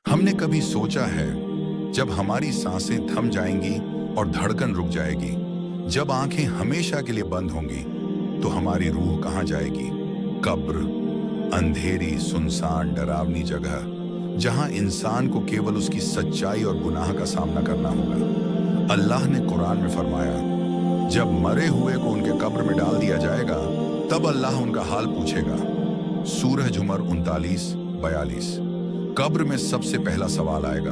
हमने कभी सोचा है जब हमारी सांसें थम जाएंगी और धड़कन रुक जाएगी, जब आंखें हमेशा के लिए बंद होंगी, तो हमारी रूह कहाँ जाएगी? कब्र, अंधेरी सुनसान डरावनी जगह जहां इंसान को केवल उसकी सच्चाई और गुनाह का सामना करना होगा। अल्लाह ने कुरान में फरमाया, जब मरे हुए को उनके कब्र में डाल दिया जाएगा तब अल्लाह उनका हाल पूछेगा। सूरह जुमर 39-42। कब्र में सबसे पहला सवाल आएगा,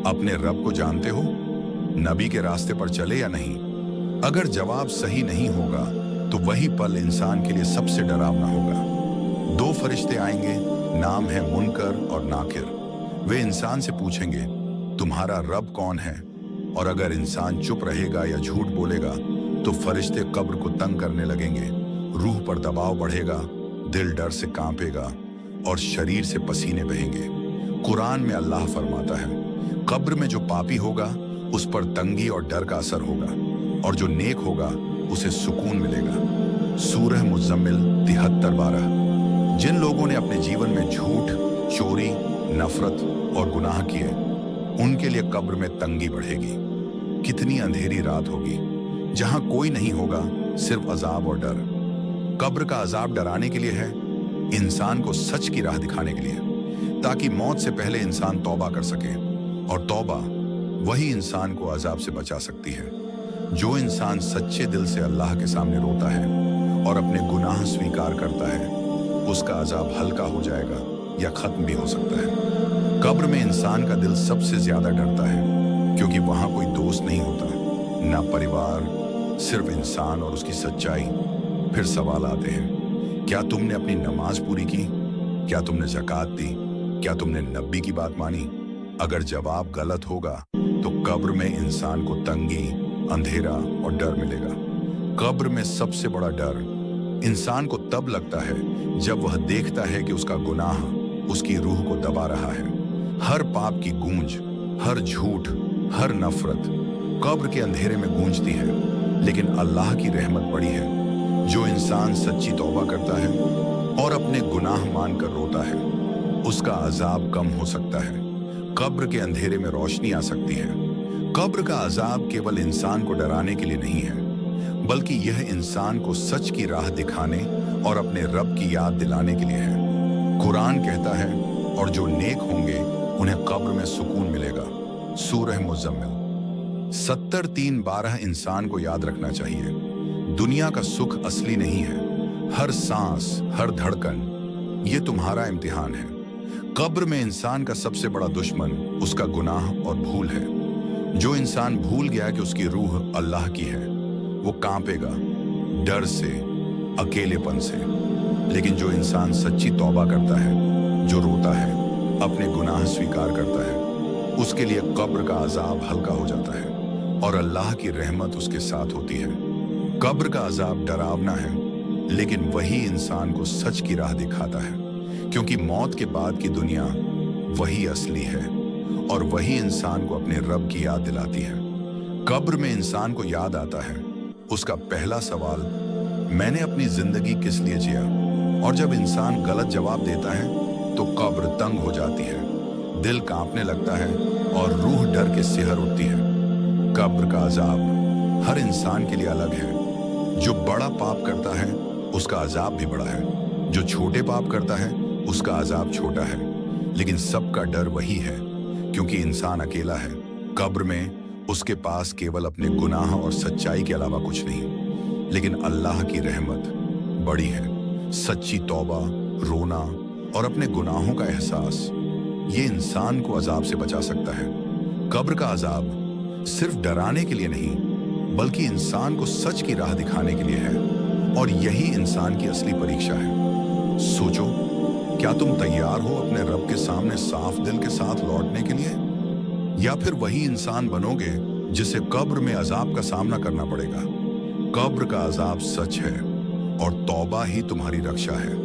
अपने रब को जानते हो? नबी के रास्ते पर चले या नहीं? अगर जवाब सही नहीं होगा तो वही पल इंसान के लिए सबसे डरावना होगा। दो फरिश्ते आएंगे, नाम है मुनकर और नाकिर। वे इंसान से पूछेंगे, तुम्हारा रब कौन है? और अगर इंसान चुप रहेगा या झूठ बोलेगा तो फरिश्ते कब्र को तंग करने लगेंगे। रूह पर दबाव बढ़ेगा, दिल डर से कांपेगा और शरीर से पसीने बहेंगे। कुरान में अल्लाह फरमाता है, कब्र में जो पापी होगा उस पर तंगी और डर का असर होगा, और जो नेक होगा उसे सुकून मिलेगा। सूरह मुज़म्मिल 73-12। जिन लोगों ने अपने जीवन में झूठ, चोरी, नफरत और गुनाह किए, उनके लिए कब्र में तंगी बढ़ेगी। कितनी अंधेरी रात होगी जहां कोई नहीं होगा, सिर्फ अजाब और डर। कब्र का अजाब डराने के लिए है, इंसान को सच की राह दिखाने के लिए, ताकि मौत से पहले इंसान तौबा कर सके, और तौबा वही इंसान को अजाब से बचा सकती है। जो इंसान सच्चे दिल से अल्लाह के सामने रोता है और अपने गुनाह स्वीकार करता है, उसका अजाब हल्का हो जाएगा या खत्म भी हो सकता है। कब्र में इंसान का दिल सबसे ज्यादा डरता है, क्योंकि वहां कोई दोस्त नहीं होता, ना परिवार, सिर्फ इंसान और उसकी सच्चाई। फिर सवाल आते हैं, क्या तुमने अपनी नमाज पूरी की? क्या तुमने ज़कात दी? क्या तुमने नबी की बात मानी? अगर जवाब गलत होगा तो कब्र में इंसान को तंगी, अंधेरा और डर मिलेगा। कब्र में सबसे बड़ा डर इंसान को तब लगता है जब वह देखता है कि उसका गुनाह उसकी रूह को दबा रहा है। हर पाप की गूंज, हर झूठ, हर नफरत कब्र के अंधेरे में गूंजती है, लेकिन अल्लाह की रहमत बड़ी है। जो इंसान सच्ची तौबा करता है और अपने गुनाह मानकर रोता है, उसका अजाब कम हो सकता है। कब्र के अंधेरे में रोशनी आ सकती है। कब्र का अजाब केवल इंसान को डराने के लिए नहीं है, बल्कि यह इंसान को सच की राह दिखाने और अपने रब की याद दिलाने के लिए है। कुरान कहता है, और जो नेक होंगे उन्हें कब्र में सुकून मिलेगा। सूरह मुज़म्मिल 70-3-12। इंसान को याद रखना चाहिए, दुनिया का सुख असली नहीं है। हर सांस, हर धड़कन ये तुम्हारा इम्तिहान है। कब्र में इंसान का सबसे बड़ा दुश्मन उसका गुनाह और भूल है। जो इंसान भूल गया कि उसकी रूह अल्लाह की है, वो कांपेगा डर से, अकेलेपन से। लेकिन जो इंसान सच्ची तौबा करता है, जो रोता है, अपने गुनाह स्वीकार करता है, उसके लिए कब्र का अजाब हल्का हो जाता है और अल्लाह की रहमत उसके साथ होती है। कब्र का अजाब डरावना है, लेकिन वही इंसान को सच की राह दिखाता है, क्योंकि मौत के बाद की दुनिया वही असली है और वही इंसान को अपने रब की याद दिलाती है। कब्र में इंसान को याद आता है उसका पहला सवाल, मैंने अपनी जिंदगी किस लिए जिया? और जब इंसान गलत जवाब देता है तो कब्र तंग हो जाती है, दिल कांपने लगता है और रूह डर के सिहर उठती है। कब्र का अजाब हर इंसान के लिए अलग है। जो बड़ा पाप करता है उसका अजाब भी बड़ा है, जो छोटे पाप करता है उसका अजाब छोटा है। लेकिन सबका डर वही है, क्योंकि इंसान अकेला है। कब्र में उसके पास केवल अपने गुनाह और सच्चाई के अलावा कुछ नहीं, लेकिन अल्लाह की रहमत बड़ी है। सच्ची तौबा, रोना और अपने गुनाहों का एहसास, ये इंसान को अजाब से बचा सकता है। कब्र का अजाब सिर्फ डराने के लिए नहीं, बल्कि इंसान को सच की राह दिखाने के लिए है, और यही इंसान की असली परीक्षा है। सोचो, क्या तुम तैयार हो अपने रब के सामने साफ दिल के साथ लौटने के लिए, या फिर वही इंसान बनोगे जिसे कब्र में अजाब का सामना करना पड़ेगा? कब्र का अजाब सच है और तौबा ही तुम्हारी रक्षा है।